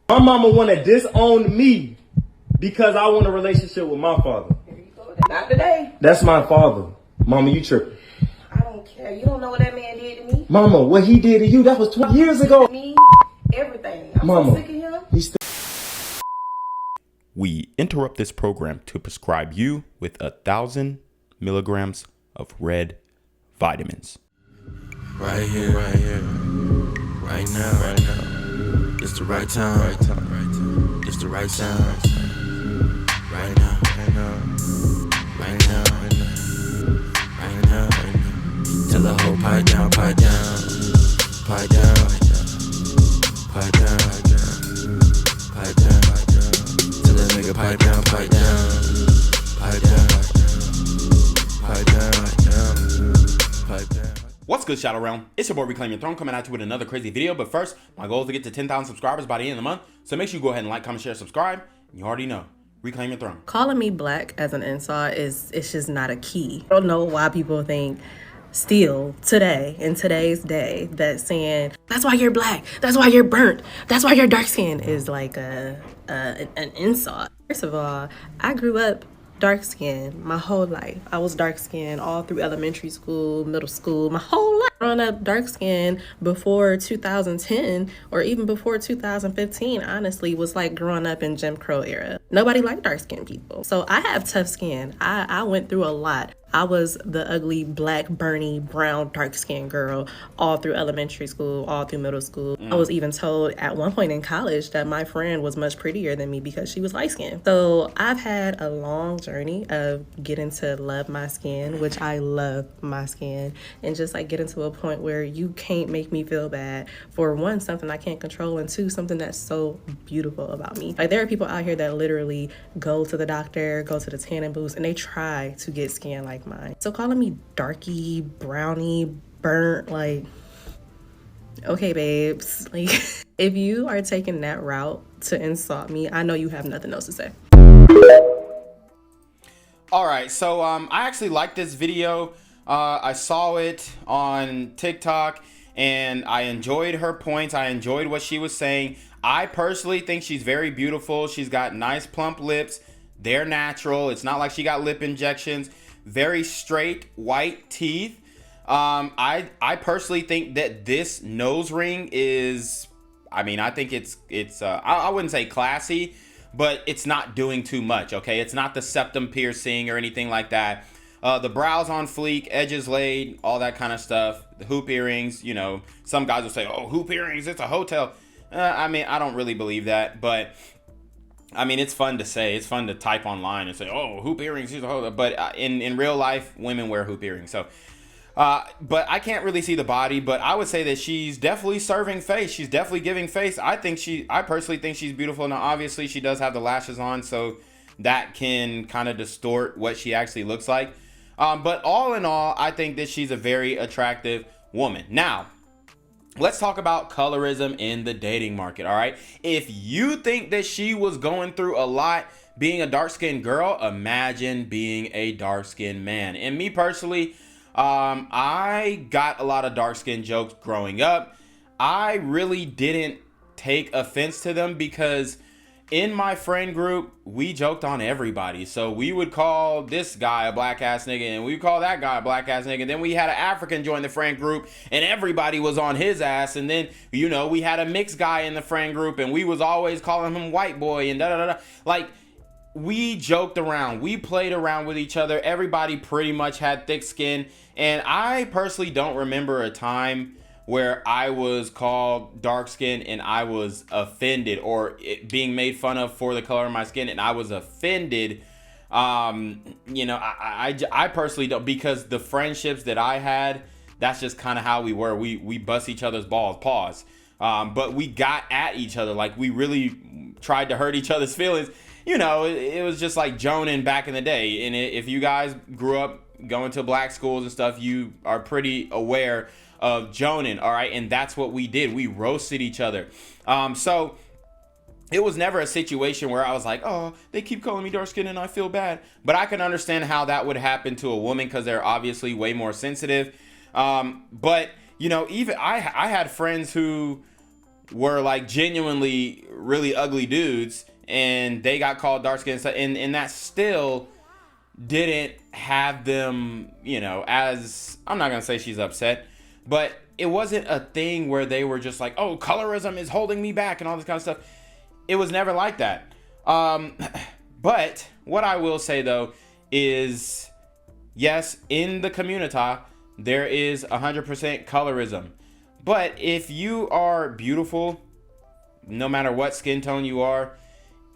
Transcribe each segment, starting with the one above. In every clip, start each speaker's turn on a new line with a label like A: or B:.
A: My mama want to disown me because I want a relationship with my father.
B: Here you go. Not today.
A: That's my father. Mama, you tripping.
B: I don't care. You don't know what that man did to me.
A: Mama, what he did to you, that was 20 years ago.
B: Me, everything. I'm
A: Mama,
B: so sick of him.
C: We interrupt this program to prescribe you with 1,000 milligrams of red vitamins.
D: Right here, right now. It's the right time, It's the right sound. Right now. Tell the whole pipe down. Tell that nigga pipe down.
C: What's good, Shadow Realm? It's your boy Reclaim Your Throne coming at you with another crazy video. But first, my goal is to get to 10,000 subscribers by the end of the month. So make sure you go ahead and like, comment, share, subscribe. You already know. Reclaim your throne.
E: Calling me black as an insult it's just not a key. I don't know why people think still today, in today's day, that saying, that's why you're black, that's why you're burnt, that's why you're dark skinned is like an insult. First of all, I grew up dark skinned my whole life. I was dark skinned all through elementary school, middle school, my whole life. Growing up dark skinned before 2010 or even before 2015, honestly, was like growing up in Jim Crow era. Nobody liked dark skinned people. So I have tough skin. I went through a lot. I was the ugly, black, Bernie, brown, dark-skinned girl all through elementary school, all through middle school. I was even told at one point in college that my friend was much prettier than me because she was light-skinned. So I've had a long journey of getting to love my skin, which I love my skin, and just like getting to a point where you can't make me feel bad for one, something I can't control, and two, something that's so beautiful about me. Like there are people out here that literally go to the doctor, go to the tanning booths, and they try to get skin like mine. So calling me darky, brownie, burnt, like, okay, babes. Like, if you are taking that route to insult me, I know you have nothing else to say.
C: All right, so I actually liked this video. I saw it on TikTok, and I enjoyed her points. I enjoyed what she was saying. I personally think she's very beautiful. She's got nice plump lips. They're natural. It's not like she got lip injections. Very straight white teeth. I personally think that this nose ring is, I mean, I think it's I wouldn't say classy, but it's not doing too much. Okay, it's not the septum piercing or anything like that. The brows on fleek, edges laid, all that kind of stuff. The hoop earrings, you know, some guys will say, oh, hoop earrings, it's a hotel. I mean, I don't really believe that, but I mean, it's fun to say. It's fun to type online and say, oh, hoop earrings, he's a hotel. But in real life, women wear hoop earrings. So, but I can't really see the body, but I would say that she's definitely serving face. She's definitely giving face. I personally think she's beautiful. Now, obviously, she does have the lashes on, so that can kind of distort what she actually looks like. But all in all, I think that she's a very attractive woman. Now, let's talk about colorism in the dating market, all right? If you think that she was going through a lot being a dark-skinned girl, imagine being a dark-skinned man. And me personally, I got a lot of dark-skinned jokes growing up. I really didn't take offense to them because in my friend group, we joked on everybody. So we would call this guy a black ass nigga, and we would call that guy a black ass nigga. Then we had an African join the friend group, and everybody was on his ass. And then, you know, we had a mixed guy in the friend group, and we was always calling him white boy and da da da da. Like, we joked around, we played around with each other. Everybody pretty much had thick skin, and I personally don't remember a time where I was called dark skin and I was offended, or being made fun of for the color of my skin and I was offended. You know, I personally don't, because the friendships that I had, that's just kind of how we were. We bust each other's balls, pause. But we got at each other. Like, we really tried to hurt each other's feelings. You know, it was just like joning back in the day. And if you guys grew up going to black schools and stuff, you are pretty aware of joning, all right? And that's what we did. We roasted each other. So it was never a situation where I was like, oh, they keep calling me dark skin and I feel bad. But I can understand how that would happen to a woman because they're obviously way more sensitive. But, you know, even I had friends who were like genuinely really ugly dudes, and they got called dark skin, and that still didn't have them, you know, as, I'm not gonna say she's upset, but it wasn't a thing where they were just like, oh, colorism is holding me back and all this kind of stuff. It was never like that. But what I will say though is, yes, in the community there is 100% colorism, but if you are beautiful, no matter what skin tone you are,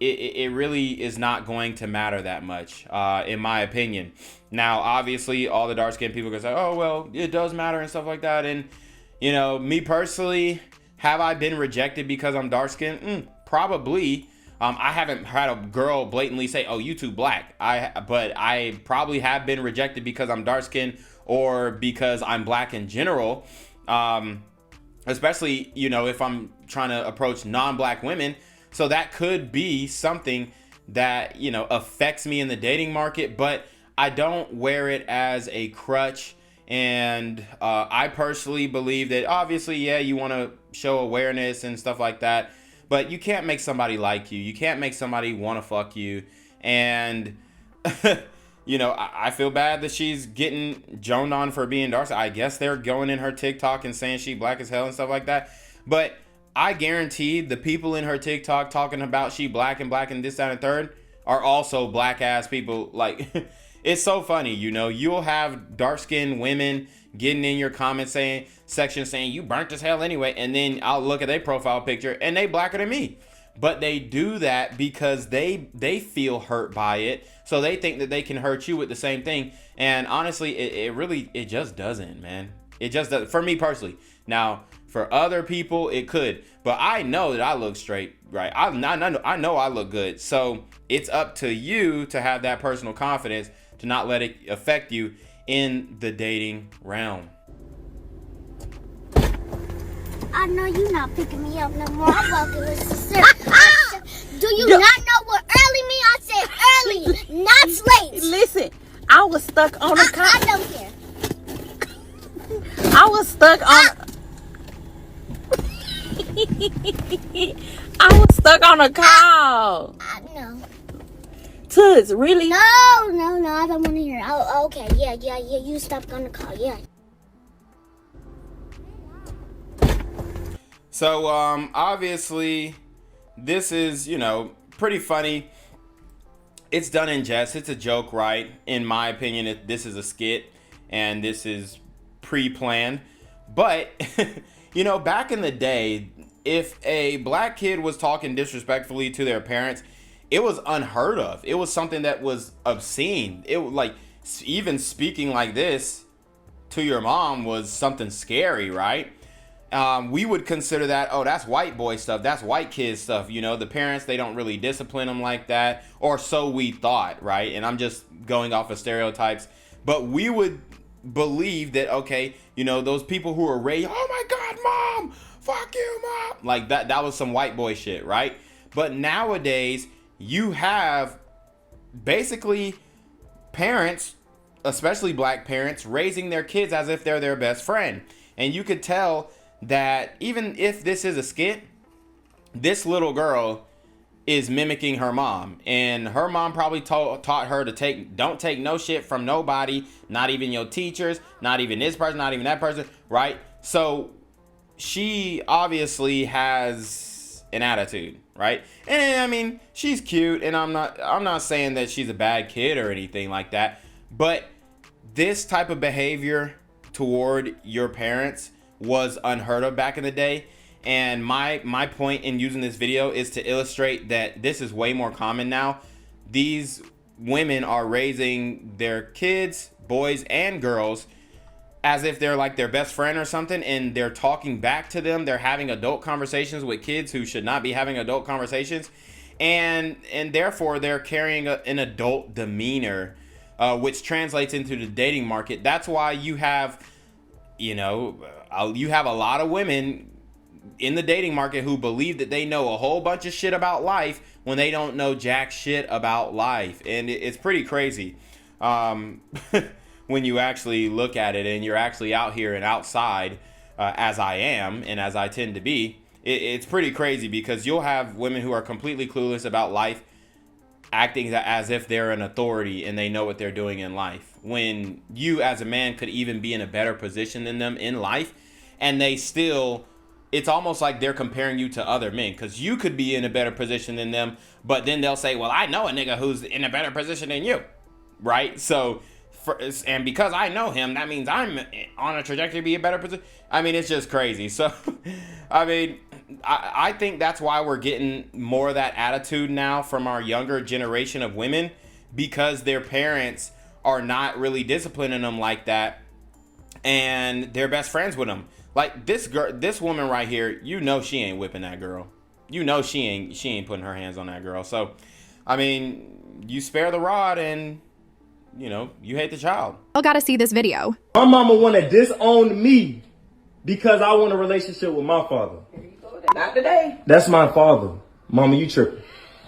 C: it really is not going to matter that much, in my opinion. Now, obviously, all the dark-skinned people are going to say, oh, well, it does matter and stuff like that. And, you know, me personally, have I been rejected because I'm dark-skinned? Probably. I haven't had a girl blatantly say, oh, you too black. But I probably have been rejected because I'm dark-skinned or because I'm black in general. Especially, you know, if I'm trying to approach non-black women. So that could be something that, you know, affects me in the dating market, but I don't wear it as a crutch. And I personally believe that obviously, yeah, you want to show awareness and stuff like that, but you can't make somebody like you. You can't make somebody want to fuck you. And, you know, I feel bad that she's getting joned on for being dark. I guess they're going in her TikTok and saying she black as hell and stuff like that. But I guarantee the people in her TikTok talking about she black and this, that, and third are also black ass people. Like, it's so funny, you know, you'll have dark skinned women getting in your comment section saying you burnt as hell anyway. And then I'll look at their profile picture and they blacker than me. But they do that because they feel hurt by it. So they think that they can hurt you with the same thing. And honestly, it just doesn't, man. It just doesn't, for me personally. Now, for other people, it could, but I know that I look straight, right? I know I look good. So it's up to you to have that personal confidence to not let it affect you in the dating realm.
F: I know you're not picking me up no more. I'm walking with sister. Do you not know what early mean? I said early, not late.
G: Listen, I was stuck on a car.
F: I don't care.
G: I was stuck on. I was stuck on a call.
F: No.
G: Toots, really?
F: No, I don't want to hear it. Oh, okay, yeah, you stopped on the call, yeah.
C: So, obviously, this is, you know, pretty funny. It's done in jest. It's a joke, right? In my opinion, this is a skit, and this is pre-planned. But, you know, back in the day, if a black kid was talking disrespectfully to their parents, it was unheard of. It was something that was obscene. It was like, even speaking like this to your mom was something scary, right? We would consider that, oh, that's white boy stuff. That's white kid stuff. You know, the parents, they don't really discipline them like that, or so we thought, right? And I'm just going off of stereotypes, but we would believe that, okay, you know, those people who are raised, oh my God, mom, fuck you, mom. Like that was some white boy shit, right? But nowadays you have basically parents, especially black parents, raising their kids as if they're their best friend. And you could tell that even if this is a skit, this little girl is mimicking her mom, and her mom probably taught her to don't take no shit from nobody, not even your teachers, not even this person, not even that person, right? So she obviously has an attitude, right? And I mean, she's cute, and I'm not saying that she's a bad kid or anything like that, but this type of behavior toward your parents was unheard of back in the day. And my point in using this video is to illustrate that this is way more common now. These women are raising their kids, boys and girls, as if they're like their best friend or something, and they're talking back to them. They're having adult conversations with kids who should not be having adult conversations, and therefore they're carrying an adult demeanor, which translates into the dating market. That's why you have, you know, you have a lot of women in the dating market who believe that they know a whole bunch of shit about life when they don't know jack shit about life. And it's pretty crazy when you actually look at it and you're actually out here and outside, as I am and as I tend to be, it's pretty crazy because you'll have women who are completely clueless about life acting as if they're an authority and they know what they're doing in life, when you as a man could even be in a better position than them in life, and they still, it's almost like they're comparing you to other men because you could be in a better position than them, but then they'll say, well, I know a nigga who's in a better position than you, right? So and because I know him, that means I'm on a trajectory to be a better position. I mean, it's just crazy. So I mean, I think that's why we're getting more of that attitude now from our younger generation of women, because their parents are not really disciplining them like that, and they're best friends with them. Like this woman right here, you know she ain't whipping that girl. You know she ain't putting her hands on that girl. So, I mean, you spare the rod and, you know, you hate the child.
H: Y'all gotta see this video.
A: My mama want to disown me because I want a relationship with my father.
B: Here you go. Not today.
A: That's my father. Mama, you tripping.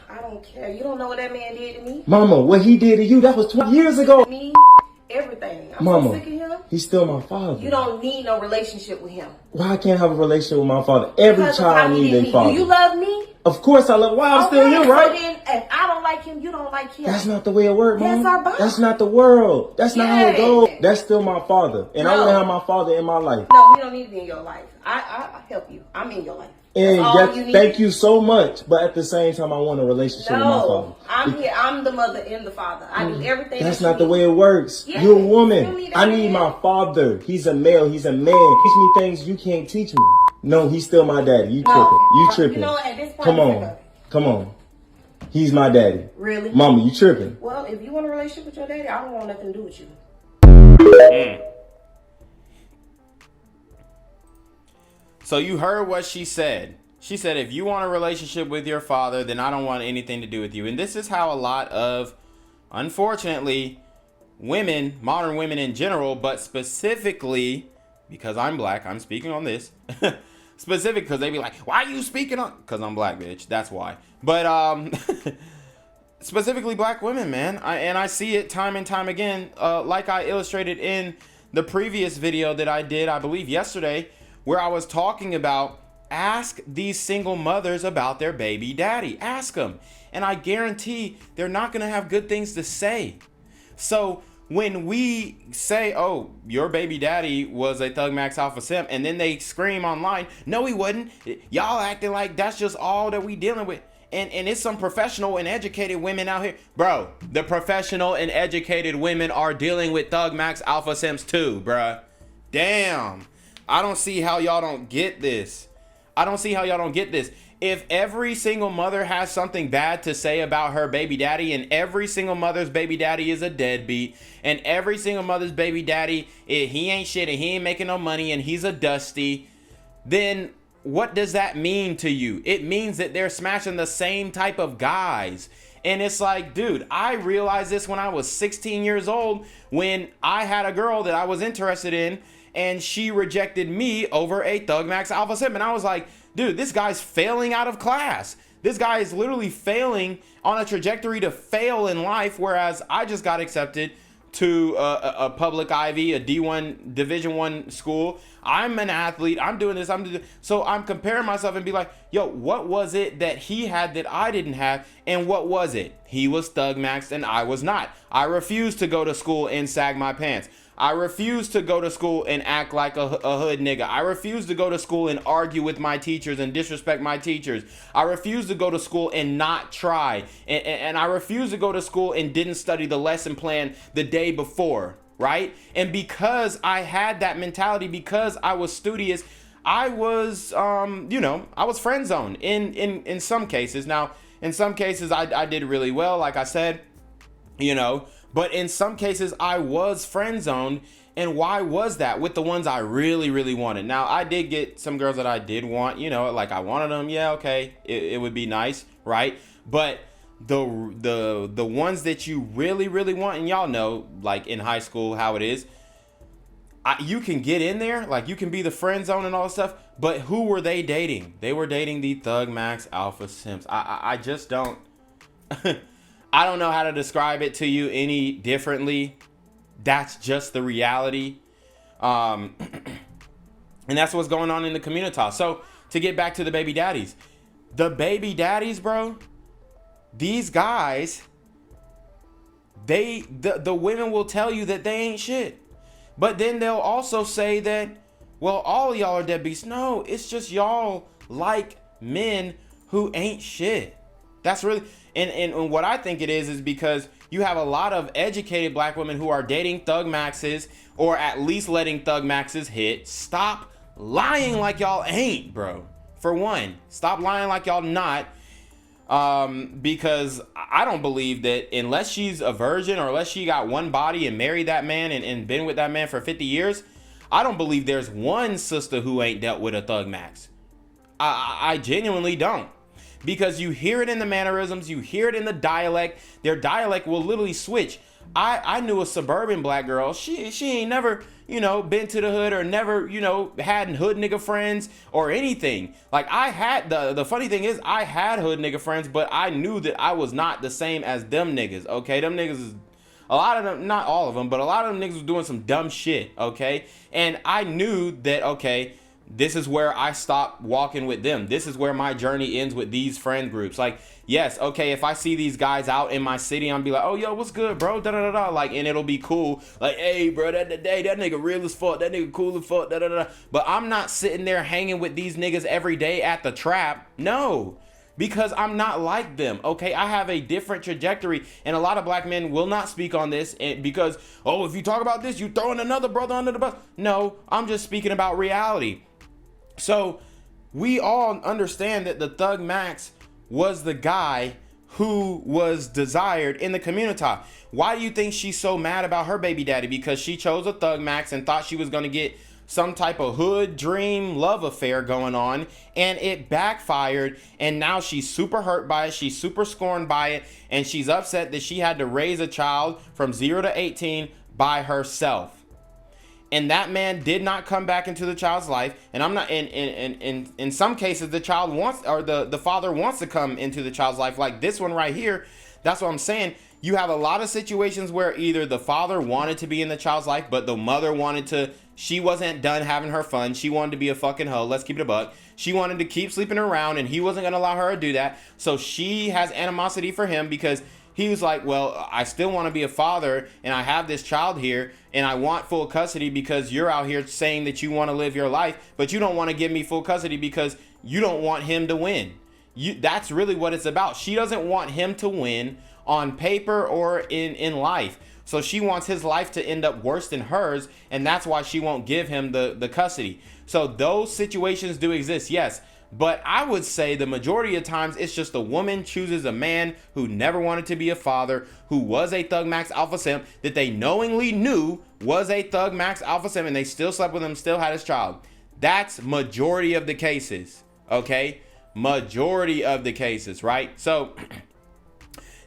B: I don't care. You don't know what that man did to me.
A: Mama, what he did to you, that was 20 years ago.
B: Me, everything. I'm
A: Mama,
B: so sick of him.
A: He's still my father.
B: You don't need no relationship with him.
A: Why I can't have a relationship with my father? Every
B: Because of how
A: child
B: he
A: needs
B: did
A: a
B: me.
A: father.
B: Do you love me?
A: Of course I love. Why I'm still here, right?
B: So then, if I don't like him, you don't like him.
A: That's not the way it works,
B: That's
A: Mama.
B: our bond.
A: That's not the world. That's not how it
B: Yes.
A: goes. That's still my father, and I
B: No.
A: want to have my father in my life.
B: No, he don't need to be in your life. I help you. I'm in your life.
A: And
B: That's all you need.
A: thank you so much, but at the same time, I want a relationship with my father.
B: No, I'm here. I'm the mother and the father. I do everything.
A: That's
B: that you
A: not the
B: need.
A: way it works.
B: Yes.
A: You're a
B: You
A: woman.
B: need
A: I
B: that
A: need
B: man.
A: my father. He's a male. He's a man. Teach me things you can't teach me. No, he's still my daddy. You
B: No.
A: tripping. You
B: You
A: tripping.
B: know, at this point,
A: Come
B: I'm sick
A: on.
B: of it.
A: Come on. He's my daddy.
B: Really?
A: Mama, you tripping.
B: Well, if you want a relationship with your daddy, I don't want nothing to do with you.
C: So you heard what she said. She said, if you want a relationship with your father, then I don't want anything to do with you. And this is how a lot of, unfortunately, women, modern women in general, but specifically, because I'm black, I'm speaking on this. Specific, because they be like, why are you speaking on? Because I'm black, bitch. That's why. But specifically black women, man. I see it time and time again, like I illustrated in the previous video that I did, I believe yesterday, where I was talking about, ask these single mothers about their baby daddy. Ask them. And I guarantee they're not going to have good things to say. So when we say, oh, your baby daddy was a Thug Max Alpha Simp, and then they scream online, no, he wasn't. Y'all acting like that's just all that we dealing with. And it's some professional and educated women out here. Bro, the professional and educated women are dealing with Thug Max Alpha Simps too, bruh. Damn. I don't see how y'all don't get this. I don't see how y'all don't get this. If every single mother has something bad to say about her baby daddy, and every single mother's baby daddy is a deadbeat, and every single mother's baby daddy, he ain't shit and he ain't making no money and he's a dusty, then what does that mean to you? It means that they're smashing the same type of guys. And it's like, dude, I realized this when I was 16 years old, when I had a girl that I was interested in, and she rejected me over a Thug Max Alpha Simp. And I was like, dude, this guy's failing out of class. This guy is literally failing on a trajectory to fail in life, whereas I just got accepted to a public Ivy, a D1 Division 1 school. I'm an athlete. I'm doing this. So I'm comparing myself and be like, yo, what was it that he had that I didn't have? And what was it? He was Thug Maxed and I was not. I refused to go to school and sag my pants. I refuse to go to school and act like a hood nigga. I refuse to go to school and argue with my teachers and disrespect my teachers. I refuse to go to school and not try. And I refuse to go to school and didn't study the lesson plan the day before, right? And because I had that mentality, because I was studious, I was, I was friend zoned in some cases. Now, in some cases, I did really well, like I said, but in some cases I was friend zoned. And why was that? With the ones I really, really wanted. Now, I did get some girls that I did want, like I wanted them. Yeah, okay. It would be nice, right? But the ones that you really, really want, and y'all know, like in high school, how it is. You can get in there, like you can be the friend zone and all that stuff, but who were they dating? They were dating the Thug Max Alpha Simps. I just don't... I don't know how to describe it to you any differently. That's just the reality. And that's what's going on in the community. So to get back to the baby daddies. The baby daddies, bro, these guys, the women will tell you that they ain't shit. But then they'll also say that, well, all y'all are deadbeats. No, it's just y'all like men who ain't shit. That's really, and what I think it is because you have a lot of educated black women who are dating thug maxes, or at least letting thug maxes hit. Stop lying like y'all ain't, bro. For one, stop lying like y'all not. Because I don't believe that unless she's a virgin, or unless she got one body and married that man and been with that man for 50 years, I don't believe there's one sister who ain't dealt with a thug max. I genuinely don't. Because you hear it in the mannerisms, you hear it in the dialect. Their dialect will literally switch. I knew a suburban black girl. She ain't never, been to the hood, or never, had hood nigga friends or anything. Like, I had, the funny thing is, I had hood nigga friends, but I knew that I was not the same as them niggas, okay? Them niggas is, a lot of them, not all of them, but a lot of them niggas was doing some dumb shit, okay? And I knew that, okay, this is where I stop walking with them. This is where my journey ends with these friend groups. Like, yes, okay, if I see these guys out in my city, I'm be like, oh, yo, what's good, bro? Da da da da. Like, and it'll be cool. Like, hey, bro, that nigga real as fuck. That nigga cool as fuck. Da da da. But I'm not sitting there hanging with these niggas every day at the trap. No. Because I'm not like them, okay? I have a different trajectory, and a lot of black men will not speak on this because, oh, if you talk about this, you throwing another brother under the bus. No, I'm just speaking about reality. So we all understand that the Thug Max was the guy who was desired in the community. Why do you think she's so mad about her baby daddy? Because she chose a Thug Max and thought she was going to get some type of hood dream love affair going on, and it backfired, and now she's super hurt by it. She's super scorned by it, and she's upset that she had to raise a child from 0 to 18 by herself. And that man did not come back into the child's life. And I'm not, in some cases, the child wants, or the father wants to come into the child's life, like this one right here. That's what I'm saying. You have a lot of situations where either the father wanted to be in the child's life, but the mother wanted to, she wasn't done having her fun. She wanted to be a fucking hoe. Let's keep it a buck. She wanted to keep sleeping around, and he wasn't going to allow her to do that. So she has animosity for him because he was like, well, I still want to be a father, and I have this child here, and I want full custody because you're out here saying that you want to live your life, but you don't want to give me full custody because you don't want him to win. That's really what it's about. She doesn't want him to win on paper or in life. So she wants his life to end up worse than hers, and that's why she won't give him the custody. So those situations do exist, yes. But I would say the majority of times it's just a woman chooses a man who never wanted to be a father, who was a Thug Max Alpha Simp, that they knowingly knew was a Thug Max Alpha Simp, and they still slept with him, still had his child. That's majority of the cases, okay? Majority of the cases, right? So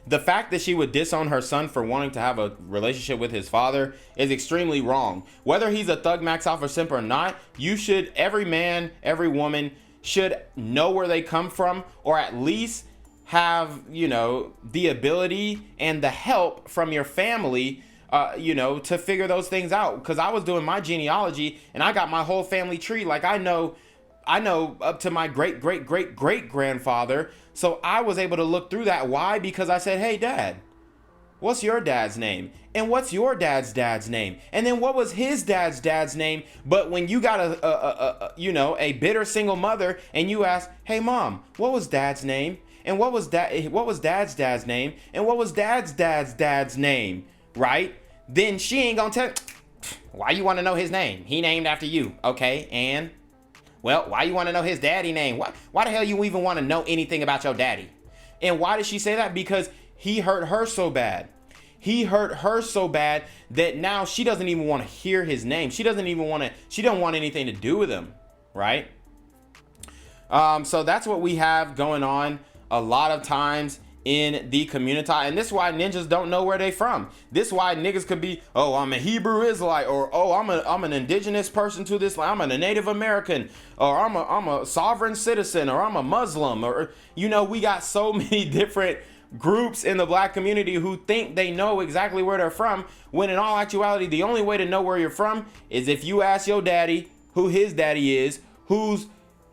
C: the fact that she would disown her son for wanting to have a relationship with his father is extremely wrong. Whether he's a Thug Max Alpha Simp or not, you should, every man, every woman should know where they come from, or at least have, the ability and the help from your family, to figure those things out. Because I was doing my genealogy and I got my whole family tree. Like I know up to my great grandfather. So I was able to look through that. Why? Because I said, hey, Dad, what's your dad's name? And what's your dad's name? And then what was his dad's name? But when you got a bitter single mother and you ask, hey, Mom, what was Dad's name? And what was dad's name? And what was dad's name? Right? Then she ain't gonna tell, why you want to know his name? He named after you. Okay, and well, why you want to know his daddy name? Why the hell you even want to know anything about your daddy? And why did she say that? Because he hurt her so bad. He hurt her so bad that now she doesn't even want to hear his name. She don't want anything to do with him, right? So that's what we have going on a lot of times in the community. And this is why ninjas don't know where they from. This is why niggas could be, oh, I'm a Hebrew Israelite, or oh, I'm an indigenous person to this land. I'm a Native American, or I'm a sovereign citizen, or I'm a Muslim, or we got so many different groups in the black community who think they know exactly where they're from, when in all actuality the only way to know where you're from is if you ask your daddy who his daddy is, who's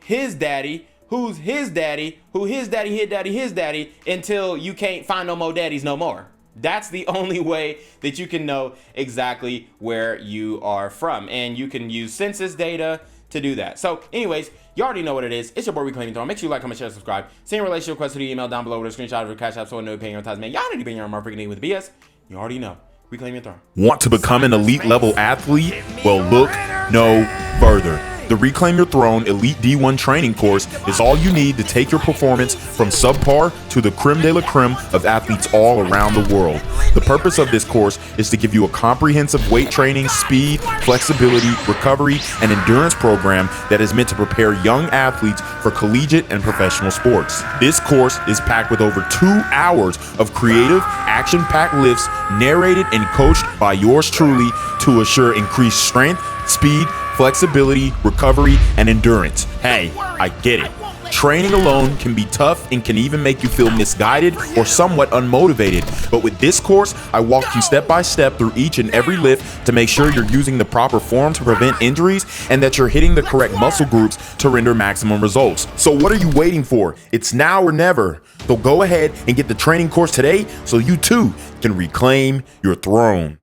C: his daddy, who's his daddy, who his daddy, his daddy, until you can't find no more daddies no more. That's the only way that you can know exactly where you are from. And you can use census data to do that. So anyways, you already know what it is. It's your boy Reclaiming Throne. Make sure you like, comment, share, subscribe. Send your relationship request to the email down below with a screenshot of your CashApp so I know you're paying your tithes. Man, y'all need to be in your more freaking with BS. You already know. Reclaim Your Throne.
H: Want to become an elite level athlete? Well, look no further. The Reclaim Your Throne Elite D1 training course is all you need to take your performance from subpar to the creme de la creme of athletes all around the world. The purpose of this course is to give you a comprehensive weight training, speed, flexibility, recovery, and endurance program that is meant to prepare young athletes for collegiate and professional sports. This course is packed with over 2 hours of creative, action-packed lifts narrated and coached by yours truly to assure increased strength, speed, flexibility, recovery, and endurance. Hey, I get it. Training alone can be tough and can even make you feel misguided or somewhat unmotivated. But with this course, I walk you step by step through each and every lift to make sure you're using the proper form to prevent injuries and that you're hitting the correct muscle groups to render maximum results. So what are you waiting for? It's now or never. So go ahead and get the training course today so you too can reclaim your throne.